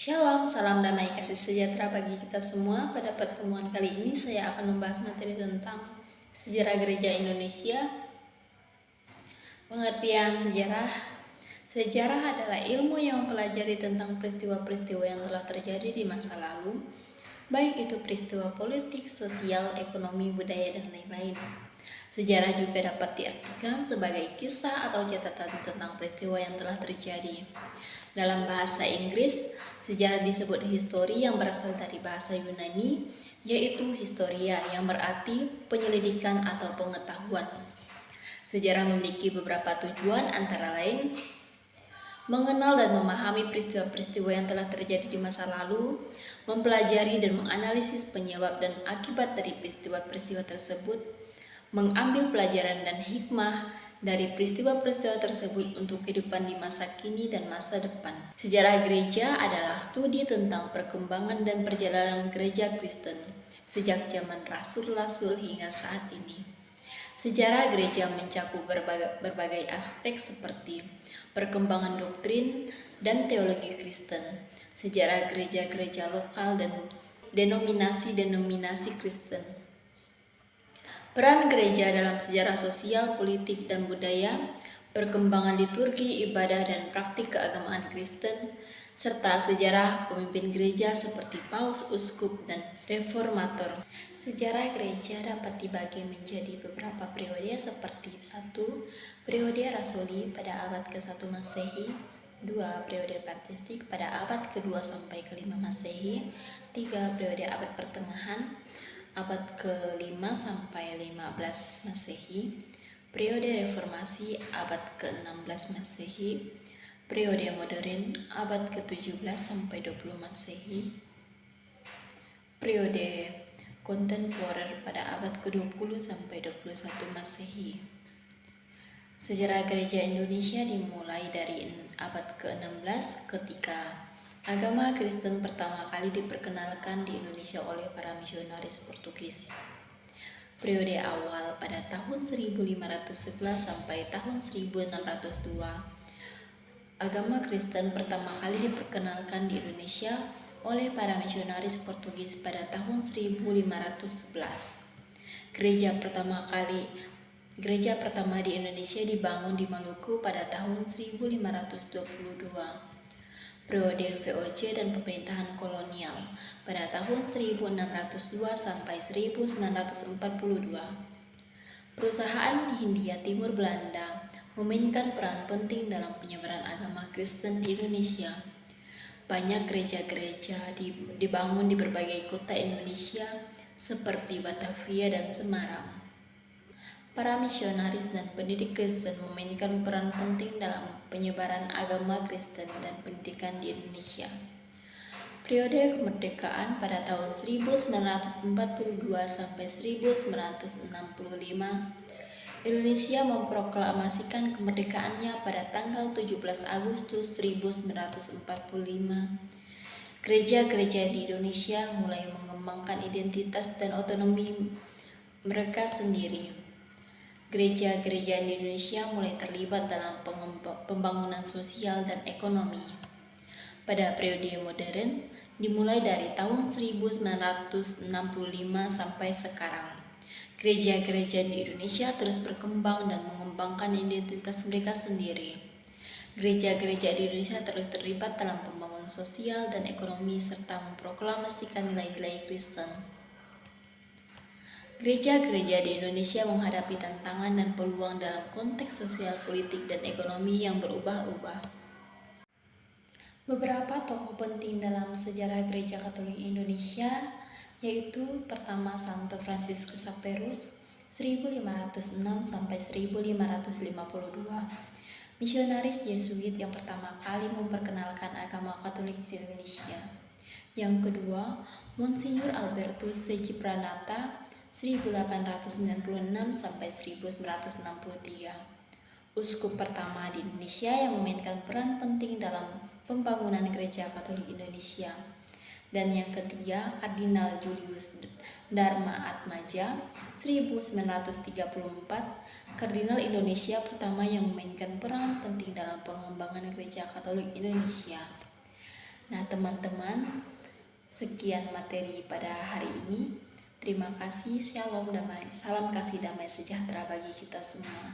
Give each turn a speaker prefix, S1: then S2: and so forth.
S1: Shalom, salam damai kasih sejahtera bagi kita semua. Pada pertemuan kali ini saya akan membahas materi tentang sejarah gereja Indonesia. Pengertian sejarah. Sejarah adalah ilmu yang mempelajari tentang peristiwa-peristiwa yang telah terjadi di masa lalu, baik itu peristiwa politik, sosial, ekonomi, budaya, dan lain-lain. Sejarah juga dapat diartikan sebagai kisah atau catatan tentang peristiwa yang telah terjadi. Dalam bahasa Inggris, sejarah disebut history yang berasal dari bahasa Yunani, yaitu historia yang berarti penyelidikan atau pengetahuan. Sejarah memiliki beberapa tujuan, antara lain mengenal dan memahami peristiwa-peristiwa yang telah terjadi di masa lalu, mempelajari dan menganalisis penyebab dan akibat dari peristiwa-peristiwa tersebut, mengambil pelajaran dan hikmah dari peristiwa-peristiwa tersebut untuk kehidupan di masa kini dan masa depan. Sejarah gereja adalah studi tentang perkembangan dan perjalanan gereja Kristen sejak zaman rasul-rasul hingga saat ini. Sejarah gereja mencakup berbagai aspek seperti perkembangan doktrin dan teologi Kristen, sejarah gereja-gereja lokal dan denominasi-denominasi Kristen, peran gereja dalam sejarah sosial, politik, dan budaya, perkembangan liturgi, ibadah, dan praktik keagamaan Kristen, serta sejarah pemimpin gereja seperti paus, uskup, dan reformator. Sejarah gereja dapat dibagi menjadi beberapa periode seperti 1. Periode rasuli pada abad ke-1 Masehi, 2. Periode patristik pada abad ke-2 sampai ke-5 Masehi, 3. Periode abad pertengahan, abad ke-5 sampai 15 Masehi, periode reformasi abad ke-16 Masehi, periode modern abad ke-17 sampai 20 Masehi, periode kontemporer pada abad ke-20 sampai 21 Masehi. Sejarah gereja Indonesia dimulai dari abad ke-16 ketika agama Kristen pertama kali diperkenalkan di Indonesia oleh para misionaris Portugis. Periode awal pada tahun 1511 sampai tahun 1602, agama Kristen pertama kali diperkenalkan di Indonesia oleh para misionaris Portugis pada tahun 1511. Gereja pertama di Indonesia dibangun di Maluku pada tahun 1522. Periode VOC dan pemerintahan kolonial pada tahun 1602 sampai 1942. Perusahaan Hindia Timur Belanda memainkan peran penting dalam penyebaran agama Kristen di Indonesia. Banyak gereja-gereja dibangun di berbagai kota Indonesia seperti Batavia dan Semarang. Para misionaris dan pendidik Kristen memainkan peran penting dalam penyebaran agama Kristen dan pendidikan di Indonesia. Periode kemerdekaan pada tahun 1942 sampai 1965, Indonesia memproklamasikan kemerdekaannya pada tanggal 17 Agustus 1945. Gereja-gereja di Indonesia mulai mengembangkan identitas dan otonomi mereka sendiri. Gereja-gereja di Indonesia mulai terlibat dalam pembangunan sosial dan ekonomi. Pada periode modern, dimulai dari tahun 1965 sampai sekarang, gereja-gereja di Indonesia terus berkembang dan mengembangkan identitas mereka sendiri. Gereja-gereja di Indonesia terus terlibat dalam pembangunan sosial dan ekonomi serta memproklamasikan nilai-nilai Kristen. Gereja-gereja di Indonesia menghadapi tantangan dan peluang dalam konteks sosial, politik, dan ekonomi yang berubah-ubah. Beberapa tokoh penting dalam sejarah Gereja Katolik Indonesia yaitu pertama Santo Fransiskus Xaverus 1506 sampai 1552, misionaris Yesuit yang pertama kali memperkenalkan agama Katolik di Indonesia. Yang kedua, Monsinyur Albertus Sejipranata 1896 sampai 1963, uskup pertama di Indonesia yang memainkan peran penting dalam pembangunan Gereja Katolik Indonesia. Dan yang ketiga, Kardinal Julius Dharma Atmaja 1934, Kardinal Indonesia pertama yang memainkan peran penting dalam pengembangan Gereja Katolik Indonesia. Nah, teman-teman, sekian materi pada hari ini. Terima kasih, shalom damai, salam kasih damai sejahtera bagi kita semua.